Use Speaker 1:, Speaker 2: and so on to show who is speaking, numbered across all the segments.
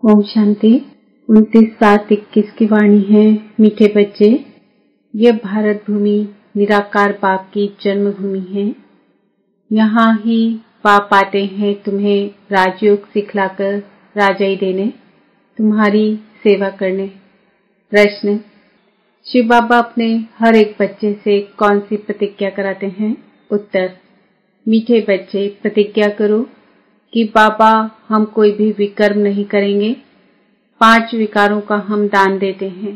Speaker 1: ओम शांति। 29/7/21 की वाणी है। मीठे बच्चे, यह भारत भूमि निराकार बाप की जन्मभूमि है। यहाँ ही बाप आते हैं तुम्हें राजयोग सिखलाकर राजाई देने, तुम्हारी सेवा करने। प्रश्न: शिव बाबा अपने हर एक बच्चे से कौन सी प्रतिज्ञा कराते हैं? उत्तर: मीठे बच्चे, प्रतिज्ञा करो कि बाबा हम कोई भी विकर्म नहीं करेंगे। 5 विकारों का हम दान देते हैं।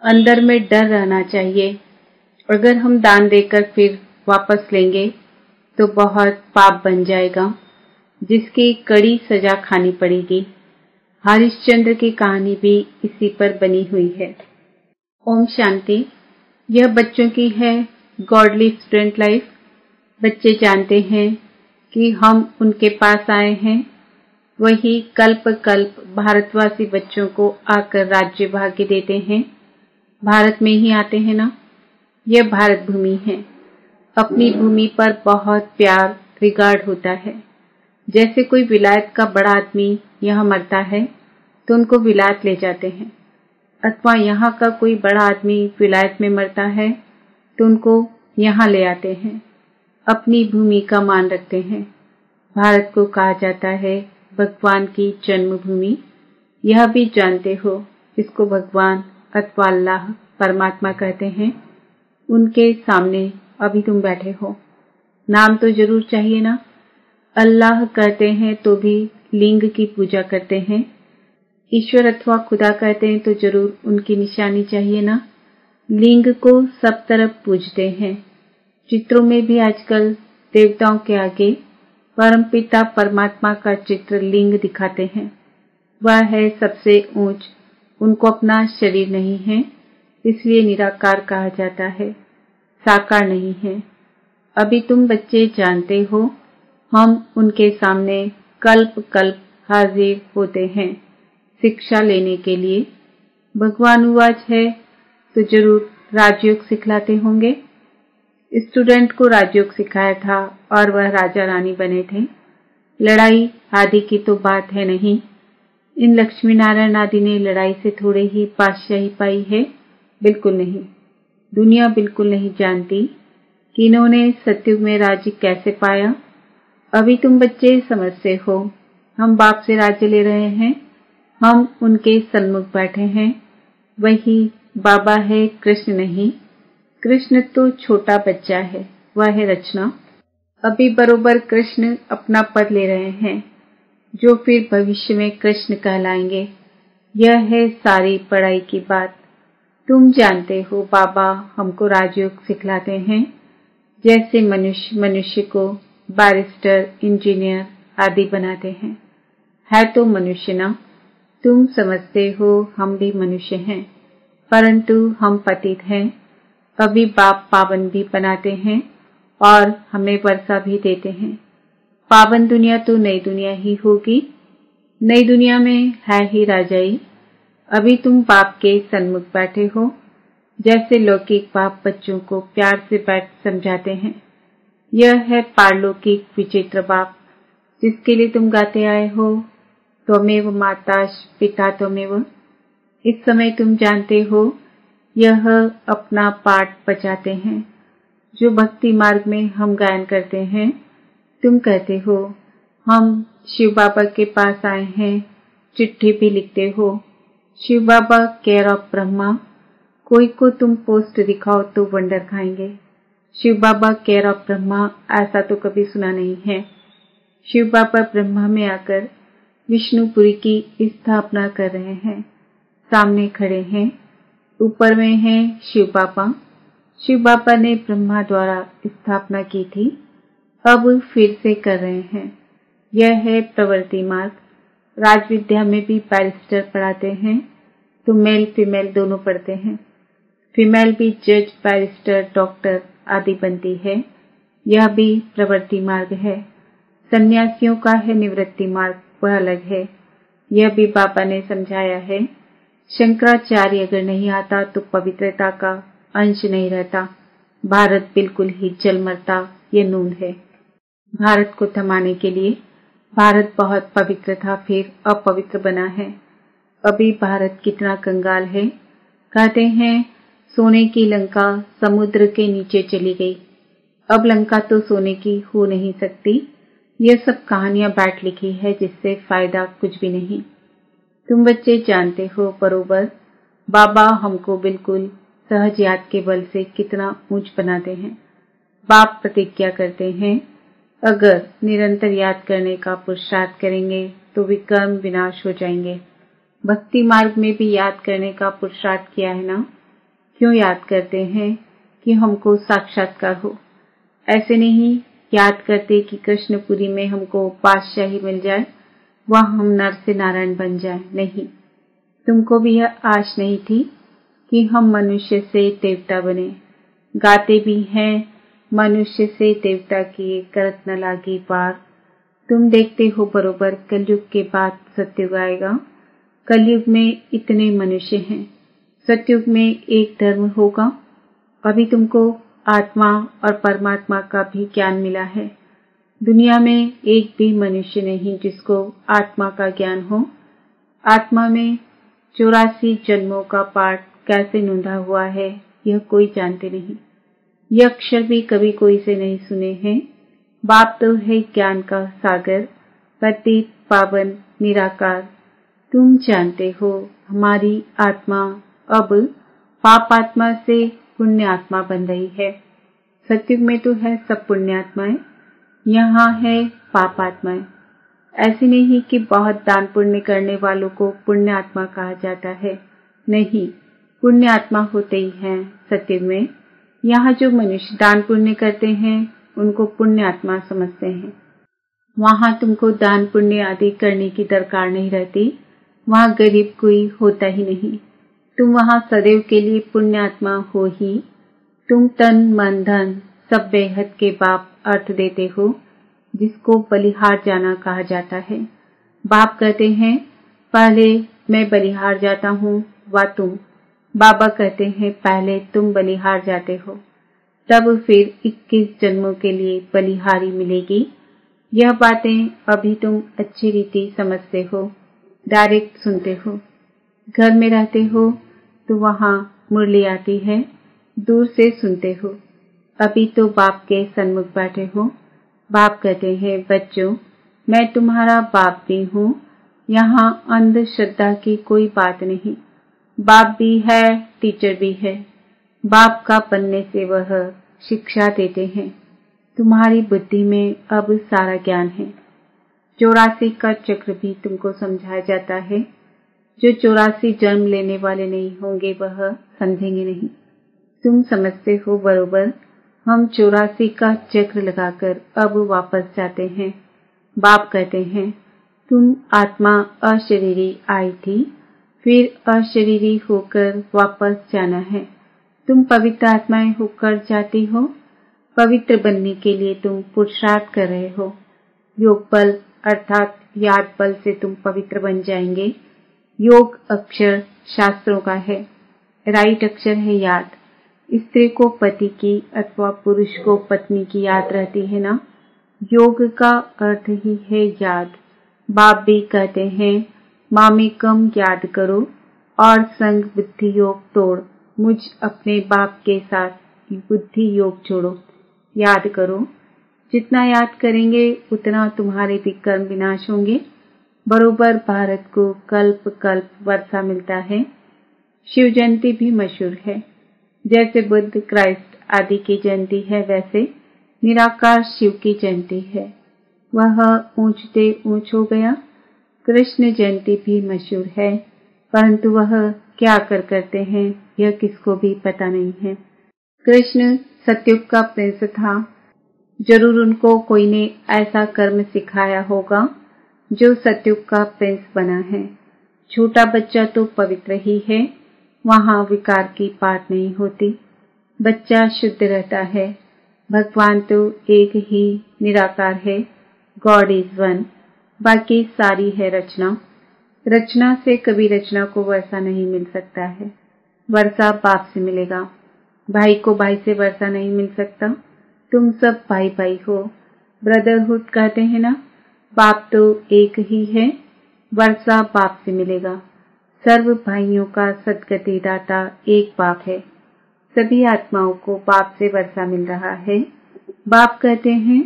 Speaker 1: अंदर में डर रहना चाहिए, अगर हम दान देकर फिर वापस लेंगे तो बहुत पाप बन जाएगा, जिसकी कड़ी सजा खानी पड़ेगी। हरिश्चंद्र की कहानी भी इसी पर बनी हुई है। ओम शांति। यह बच्चों की है गॉडली स्टूडेंट लाइफ। बच्चे जानते हैं कि हम उनके पास आए हैं, वही कल्प कल्प भारतवासी बच्चों को आकर राज्य भाग्य देते हैं। भारत में ही आते हैं ना। यह भारत भूमि है। अपनी भूमि पर बहुत प्यार रिगार्ड होता है। जैसे कोई विलायत का बड़ा आदमी यहाँ मरता है तो उनको विलायत ले जाते हैं, अथवा यहाँ का कोई बड़ा आदमी विलायत में मरता है तो उनको यहाँ ले आते हैं। अपनी भूमि का मान रखते हैं। भारत को कहा जाता है भगवान की जन्मभूमि। यह भी जानते हो इसको भगवान अथवा अल्लाह परमात्मा कहते हैं। उनके सामने अभी तुम बैठे हो, नाम तो जरूर चाहिए ना। अल्लाह कहते हैं तो भी लिंग की पूजा करते हैं। ईश्वर अथवा खुदा कहते हैं तो जरूर उनकी निशानी चाहिए ना। लिंग को सब तरफ पूजते हैं। चित्रों में भी आजकल देवताओं के आगे परमपिता परमात्मा का चित्र लिंग दिखाते हैं। वह है सबसे ऊंच। उनको अपना शरीर नहीं है, इसलिए निराकार कहा जाता है, साकार नहीं है। अभी तुम बच्चे जानते हो हम उनके सामने कल्प कल्प हाजिर होते हैं शिक्षा लेने के लिए। भगवान उवाच है तो जरूर राजयोग सिखलाते होंगे। स्टूडेंट को राजयोग सिखाया था और वह राजा रानी बने थे। लड़ाई आदि की तो बात है नहीं। इन लक्ष्मी नारायण आदि ने लड़ाई से थोड़े ही बादशाही पाई है, बिल्कुल नहीं। दुनिया बिल्कुल नहीं जानती कि इन्होंने सतयुग में राज्य कैसे पाया। अभी तुम बच्चे समझते हो हम बाप से राज्य ले रहे हैं, हम उनके सन्मुख बैठे हैं। वही बाबा है, कृष्ण नहीं। कृष्ण तो छोटा बच्चा है, वह है रचना। अभी बरोबर कृष्ण अपना पद ले रहे हैं, जो फिर भविष्य में कृष्ण कहलाएंगे। यह है सारी पढ़ाई की बात। तुम जानते हो बाबा हमको राजयोग सिखलाते हैं। जैसे मनुष्य मनुष्य को बैरिस्टर, इंजीनियर आदि बनाते हैं, है तो मनुष्य ना। तुम समझते हो हम भी मनुष्य हैं, परंतु हम पतित हैं। अभी बाप पावन भी बनाते हैं और हमें वर्षा भी देते हैं। पावन दुनिया तो नई दुनिया ही होगी। नई दुनिया में है ही राजाई। अभी तुम बाप के सन्मुख बैठे हो। जैसे लौकिक बाप बच्चों को प्यार से बैठ समझाते हैं, यह है पारलौकिक विचित्र बाप, जिसके लिए तुम गाते आए हो त्वमेव माता पिता त्वमेव। इस समय तुम जानते हो यह अपना पाठ बजाते हैं, जो भक्ति मार्ग में हम गायन करते हैं। तुम कहते हो हम शिव बाबा के पास आए हैं, चिट्ठी भी लिखते हो शिव बाबा केयर ऑफ ब्रह्मा। कोई को तुम पोस्ट दिखाओ तो वंडर खाएंगे। शिव बाबा केयर ऑफ ब्रह्मा ऐसा तो कभी सुना नहीं है। शिव बाबा ब्रह्मा में आकर विष्णुपुरी की स्थापना कर रहे हैं। सामने खड़े हैं, ऊपर में है शिव बाबा। शिव बाबा ने ब्रह्मा द्वारा स्थापना की थी, अब फिर से कर रहे हैं। यह है प्रवृत्ति मार्ग। राजविद्या में भी बैरिस्टर पढ़ाते हैं तो मेल फीमेल दोनों पढ़ते हैं। फीमेल भी जज, बैरिस्टर, डॉक्टर आदि बनती है। यह भी प्रवृत्ति मार्ग है। सन्यासियों का है निवृत्ति मार्ग, वह अलग है। यह भी बाबा ने समझाया है। शंकराचार्य अगर नहीं आता तो पवित्रता का अंश नहीं रहता। भारत बिल्कुल ही जल मरता, ये नून है। भारत को थमाने के लिए भारत बहुत पवित्र था, फिर अपवित्र बना है। अभी भारत कितना कंगाल है। कहते हैं सोने की लंका समुद्र के नीचे चली गई। अब लंका तो सोने की हो नहीं सकती। यह सब कहानियां बैठ लिखी है जिससे फायदा कुछ भी नहीं। तुम बच्चे जानते हो बरोबर बाबा हमको बिल्कुल सहज याद के बल से कितना ऊंच बनाते हैं। बाप प्रतिज्ञा करते हैं अगर निरंतर याद करने का पुरुषार्थ करेंगे तो विकर्म विनाश हो जाएंगे। भक्ति मार्ग में भी याद करने का पुरुषार्थ किया है ना। क्यों याद करते हैं कि हमको साक्षात्कार हो। ऐसे नहीं याद करते कि कृष्णपुरी में हमको बादशाही मिल जाए, वह हम नर से नारायण बन जाए। नहीं, तुमको भी यह आश नहीं थी कि हम मनुष्य से देवता बने। गाते भी हैं मनुष्य से देवता किए करत न लागी पार। तुम देखते हो बरोबर कलयुग के बाद सतयुग आएगा। कलयुग में इतने मनुष्य हैं, सतयुग में एक धर्म होगा। अभी तुमको आत्मा और परमात्मा का भी ज्ञान मिला है। दुनिया में एक भी मनुष्य नहीं जिसको आत्मा का ज्ञान हो। आत्मा में 84 जन्मों का पाठ कैसे नोंधा हुआ है यह कोई जानते नहीं। यह अक्षर भी कभी कोई से नहीं सुने हैं। बाप तो है ज्ञान का सागर, पतित पावन निराकार। तुम जानते हो हमारी आत्मा अब पाप आत्मा से पुण्य आत्मा बन रही है। सतयुग में तो है सब पुण्यात्माएं, यहाँ है पाप आत्माएं। ऐसे नहीं कि बहुत दान पुण्य करने वालों को पुण्य आत्मा कहा जाता है। नहीं, पुण्य आत्मा होते ही हैं सतयुग में। यहाँ जो मनुष्य दान पुण्य करते हैं उनको पुण्य आत्मा समझते हैं। वहाँ तुमको दान पुण्य आदि करने की दरकार नहीं रहती। वहाँ गरीब कोई होता ही नहीं। तुम वहाँ सदैव के लिए पुण्य आत्मा हो ही। तुम तन मन धन सब बेहद के बाप अर्थ देते हो जिसको बलिहार जाना कहा जाता है। बाप कहते हैं पहले मैं बलिहार जाता हूँ व तुम। बाबा कहते हैं पहले तुम बलिहार जाते हो, तब फिर 21 जन्मों के लिए बलिहारी मिलेगी। यह बातें अभी तुम अच्छी रीति समझते हो, डायरेक्ट सुनते हो। घर में रहते हो तो वहाँ मुरली आती है, दूर से सुनते हो। अभी तो बाप के सन्मुख बैठे हो। बाप कहते हैं बच्चों मैं तुम्हारा बाप भी हूँ। यहाँ अंधश्रद्धा की कोई बात नहीं। बाप भी है, टीचर भी है। बाप का बनने से वह शिक्षा देते हैं। तुम्हारी बुद्धि में अब सारा ज्ञान है। 84 का चक्र भी तुमको समझाया जाता है। जो 84 जन्म लेने वाले नहीं होंगे वह समझेंगे नहीं। तुम समझते हो बरोबर हम 84 का चक्र लगाकर अब वापस जाते हैं। बाप कहते हैं तुम आत्मा अशरीरी आई थी, फिर अशरीरी होकर वापस जाना है। तुम पवित्र आत्माएं होकर जाती हो। पवित्र बनने के लिए तुम पुरुषार्थ कर रहे हो। योग बल अर्थात याद बल से तुम पवित्र बन जाएंगे। योग अक्षर शास्त्रों का है, राइट अक्षर है याद। स्त्री को पति की अथवा पुरुष को पत्नी की याद रहती है ना। योग का अर्थ ही है याद। बाप भी कहते हैं मामेकम याद करो और संग बुद्धि योग तोड़। मुझ अपने बाप के साथ बुद्धि योग जोड़ो, याद करो। जितना याद करेंगे उतना तुम्हारे विकर्म विनाश होंगे। बरोबर भारत को कल्प कल्प वर्षा मिलता है। शिव जयंती भी मशहूर है। जैसे बुद्ध क्राइस्ट आदि की जयंती है वैसे निराकार शिव की जयंती है। वह ऊंचते ऊंच हो गया। कृष्ण जयंती भी मशहूर है, परंतु वह क्या करते हैं यह किसको भी पता नहीं है। कृष्ण सतयुग का प्रिंस था। जरूर उनको कोई ने ऐसा कर्म सिखाया होगा जो सतयुग का प्रिंस बना है। छोटा बच्चा तो पवित्र ही है, वहाँ विकार की बात नहीं होती। बच्चा शुद्ध रहता है। भगवान तो एक ही निराकार है, गॉड इज वन। बाकी सारी है रचना। रचना से कभी रचना को वर्षा नहीं मिल सकता है। वर्षा बाप से मिलेगा। भाई को भाई से वर्षा नहीं मिल सकता। तुम सब भाई भाई हो। ब्रदरहुड कहते हैं ना। बाप तो एक ही है, वर्षा बाप से मिलेगा। सर्व भाइयों का सद्गति दाता एक बाप है। सभी आत्माओं को बाप से वर्षा मिल रहा है। बाप कहते हैं,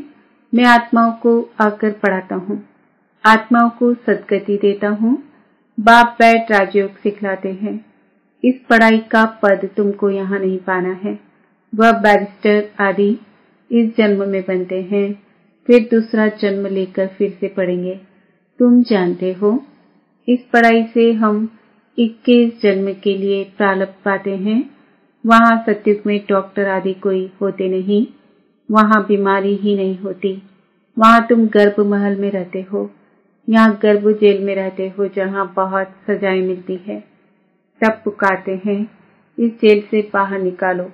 Speaker 1: मैं आत्माओं को आकर पढ़ाता हूँ, आत्माओं को सद्गति देता हूँ। बाप बैठ राजयोग सिखलाते हैं। इस पढ़ाई का पद तुमको यहाँ नहीं पाना है। वह बैरिस्टर आदि इस जन्म में बनते हैं, फिर दूसरा जन्म लेकर फिर से पढ़ेंगे। तुम जानते हो, इस पढ़ाई से हम 21 जन्म के लिए प्रारब्ध पाते हैं। वहाँ सत्युग में डॉक्टर आदि कोई होते नहीं, वहाँ बीमारी ही नहीं होती। वहाँ तुम गर्भ महल में रहते हो, यहाँ गर्भ जेल में रहते हो, जहाँ बहुत सजाएं मिलती है। तब पुकारते हैं, इस जेल से बाहर निकालो।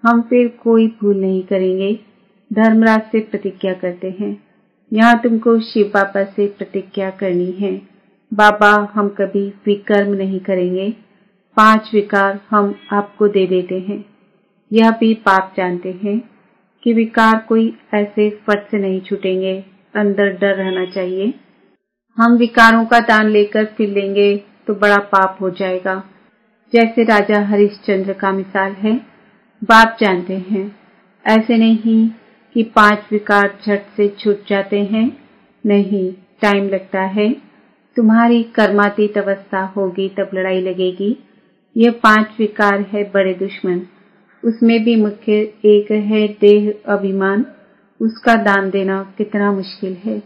Speaker 1: हम फिर कोई भूल नहीं करेंगे। धर्मराज से प्रतिज्ञा करते हैं। यहाँ तुमको शिव बाबा से प्रतिज्ञा करनी है। बाबा, हम कभी विकर्म नहीं करेंगे। 5 विकार हम आपको दे देते हैं। यह भी पाप जानते हैं कि विकार कोई ऐसे फट से नहीं छूटेंगे, अंदर डर रहना चाहिए। हम विकारों का दान लेकर फिर लेंगे तो बड़ा पाप हो जाएगा। जैसे राजा हरिश्चंद्र का मिसाल है। बाप जानते हैं, ऐसे नहीं कि 5 विकार झट से छूट जाते हैं। नहीं, टाइम लगता है। तुम्हारी कर्मातीत अवस्था होगी तब लड़ाई लगेगी। यह 5 विकार है बड़े दुश्मन। उसमें भी मुख्य एक है देह अभिमान। उसका दान देना कितना मुश्किल है।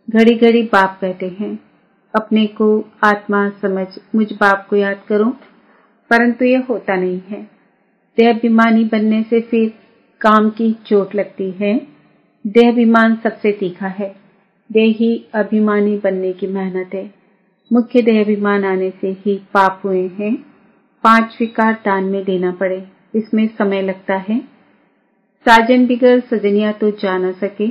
Speaker 1: घड़ी घड़ी बाप कहते हैं, अपने को आत्मा समझ मुझ बाप को याद करो, परंतु यह होता नहीं है। देहाभिमानी बनने से फिर काम की चोट लगती है। देहाभिमान सबसे तीखा है। देही अभिमानी बनने की मेहनत है। मुख्य देहाभिमान आने से ही पाप हुए हैं। 5 विकार दान में देना पड़े, इसमें समय लगता है। साजन बिगर सजनिया तो जा न सके।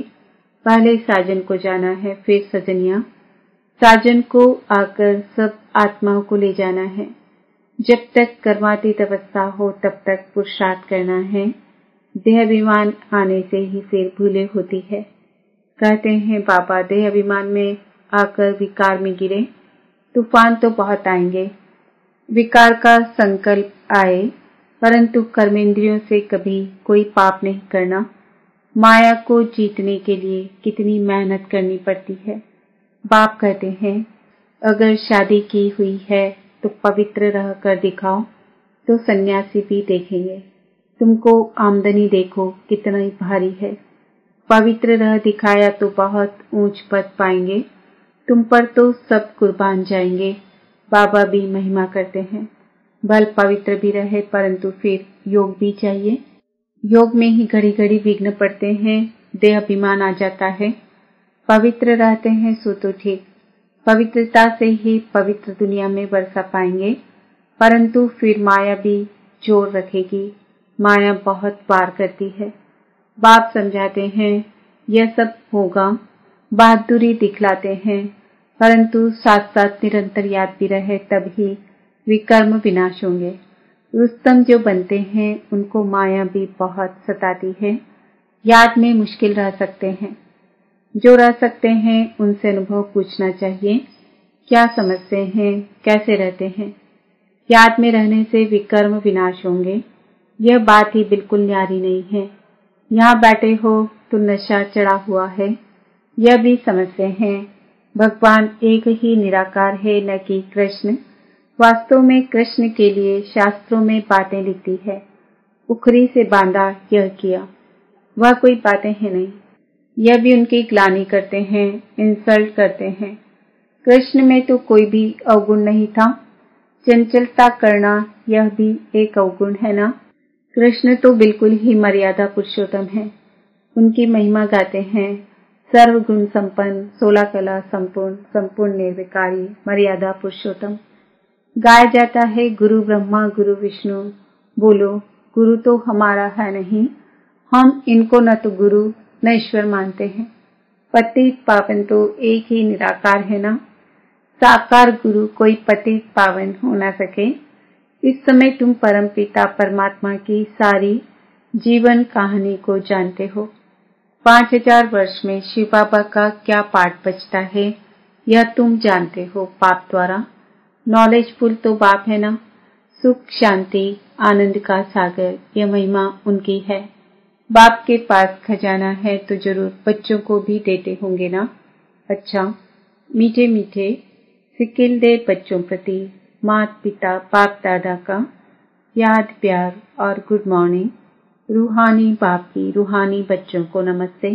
Speaker 1: पहले साजन को जाना है, फिर सजनिया। साजन को आकर सब आत्माओं को ले जाना है। जब तक कर्मातीत अवस्था हो तब तक पुरुषार्थ करना है। देहाभिमान आने से ही फिर भूले होती है। कहते हैं, बाबा देहाभिमान में आकर विकार में गिरे, तूफान तो बहुत आएंगे। विकार का संकल्प आए, परंतु कर्मेंद्रियों से कभी कोई पाप नहीं करना। माया को जीतने के लिए कितनी मेहनत करनी पड़ती है। बाप कहते हैं, अगर शादी की हुई है तो पवित्र रह कर दिखाओ, तो सन्यासी भी देखेंगे। तुमको आमदनी देखो कितनी भारी है। पवित्र रह दिखाया तो बहुत ऊंच पद पाएंगे। तुम पर तो सब कुर्बान जाएंगे। बाबा भी महिमा करते हैं, बल पवित्र भी रहे, परंतु फिर योग भी चाहिए। योग में ही घड़ी घड़ी विघ्न पड़ते हैं, देह अभिमान आ जाता है। पवित्र रहते हैं सो तो ठीक, पवित्रता से ही पवित्र दुनिया में वर्षा पाएंगे, परंतु फिर माया भी जोर रखेगी। माया बहुत वार करती है। बाप समझाते हैं, यह सब होगा। बहादुरी दिखलाते हैं, परंतु साथ साथ निरंतर याद भी रहे, तब ही विकर्म विनाश होंगे। रुस्तम जो बनते हैं उनको माया भी बहुत सताती है। याद में मुश्किल रह सकते हैं। जो रह सकते हैं उनसे अनुभव पूछना चाहिए। क्या समझते हैं, कैसे रहते हैं। याद में रहने से विकर्म विनाश होंगे। यह बात ही बिल्कुल न्यारी नहीं है। यहाँ बैठे हो तो नशा चढ़ा हुआ है, यह भी समझते हैं। भगवान एक ही निराकार है, न कि कृष्ण। वास्तव में कृष्ण के लिए शास्त्रों में बातें लिखती है। उखरी से बांधा यह किया, वह कोई बातें हैं नहीं। यह भी उनकी ग्लानि करते हैं, इंसल्ट करते हैं। कृष्ण में तो कोई भी अवगुण नहीं था। चंचलता करना यह भी एक अवगुण है ना। कृष्ण तो बिल्कुल ही मर्यादा पुरुषोत्तम है। उनकी महिमा गाते हैं, सर्वगुण संपन्न, 16 कला संपूर्ण, संपूर्ण निर्विकारी, मर्यादा पुरुषोत्तम। गाया जाता है, गुरु ब्रह्मा गुरु विष्णु। बोलो, गुरु तो हमारा है नहीं। हम इनको न तो गुरु न ईश्वर मानते हैं। पतित पावन तो एक ही निराकार है ना। साकार गुरु कोई पतित पावन हो ना सके। इस समय तुम परमपिता परमात्मा की सारी जीवन कहानी को जानते हो। 5000 वर्ष में शिव बाबा का क्या पाठ बचता है यह तुम जानते हो बाप द्वारा। नॉलेजफुल तो बाप है ना। सुख शांति आनंद का सागर, यह महिमा उनकी है। बाप के पास खजाना है तो जरूर बच्चों को भी देते होंगे ना। अच्छा, मीठे मीठे सिक्किल दे बच्चों प्रति माता पिता बाप दादा का याद प्यार और गुड मॉर्निंग। रूहानी बाप की रूहानी बच्चों को नमस्ते।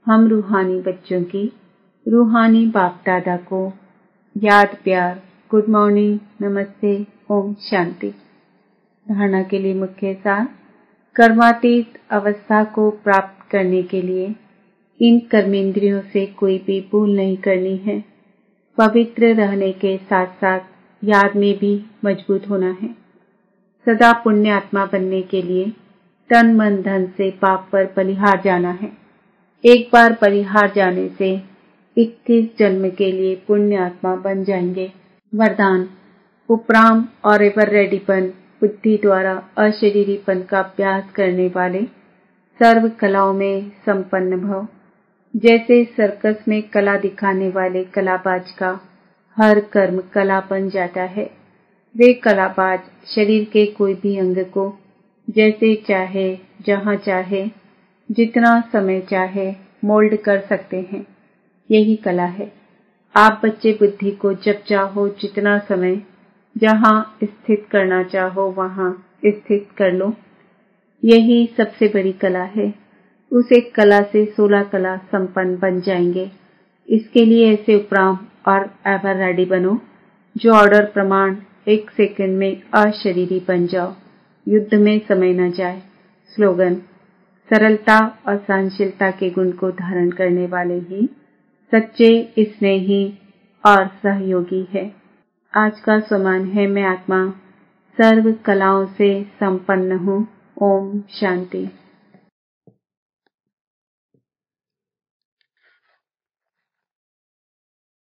Speaker 1: हम रूहानी बच्चों की रूहानी बाप दादा को याद प्यार गुड मॉर्निंग नमस्ते ओम शांति। धारणा के लिए मुख्य सार, कर्मातीत अवस्था को प्राप्त करने के लिए इन कर्मेंद्रियों से कोई भी भूल नहीं करनी है। पवित्र रहने के साथ साथ याद में भी मजबूत होना है। सदा पुण्य आत्मा बनने के लिए तन मन धन से पाप पर बलिहार जाना है। एक बार बलिहार जाने से 21 जन्म के लिए पुण्य आत्मा बन जाएंगे। वरदान, उपराम और एवर रेडीपन बुद्धि द्वारा अशरीरीपन का अभ्यास करने वाले सर्व कलाओं में संपन्न भव। जैसे सर्कस में कला दिखाने वाले कलाबाज का हर कर्म कला बन जाता है, वे कलाबाज शरीर के कोई भी अंग को जैसे चाहे जहां चाहे जितना समय चाहे मोल्ड कर सकते हैं। यही कला है। आप बच्चे बुद्धि को जब चाहो जितना समय जहां स्थित करना चाहो वहां स्थित कर लो। यही सबसे बड़ी कला है। उस एक कला से 16 कला संपन्न बन जाएंगे। इसके लिए ऐसे उपराम और एवर रेडी बनो जो ऑर्डर प्रमाण 1 सेकंड में अशरीरी बन जाओ। युद्ध में समय न जाए। स्लोगन, सरलता और सहनशीलता के गुण को धारण करने वाले ही सच्चे स्नेही और सहयोगी है। आज का सम्मान है, मैं आत्मा सर्व कलाओं से संपन्न हूँ। ओम शांति।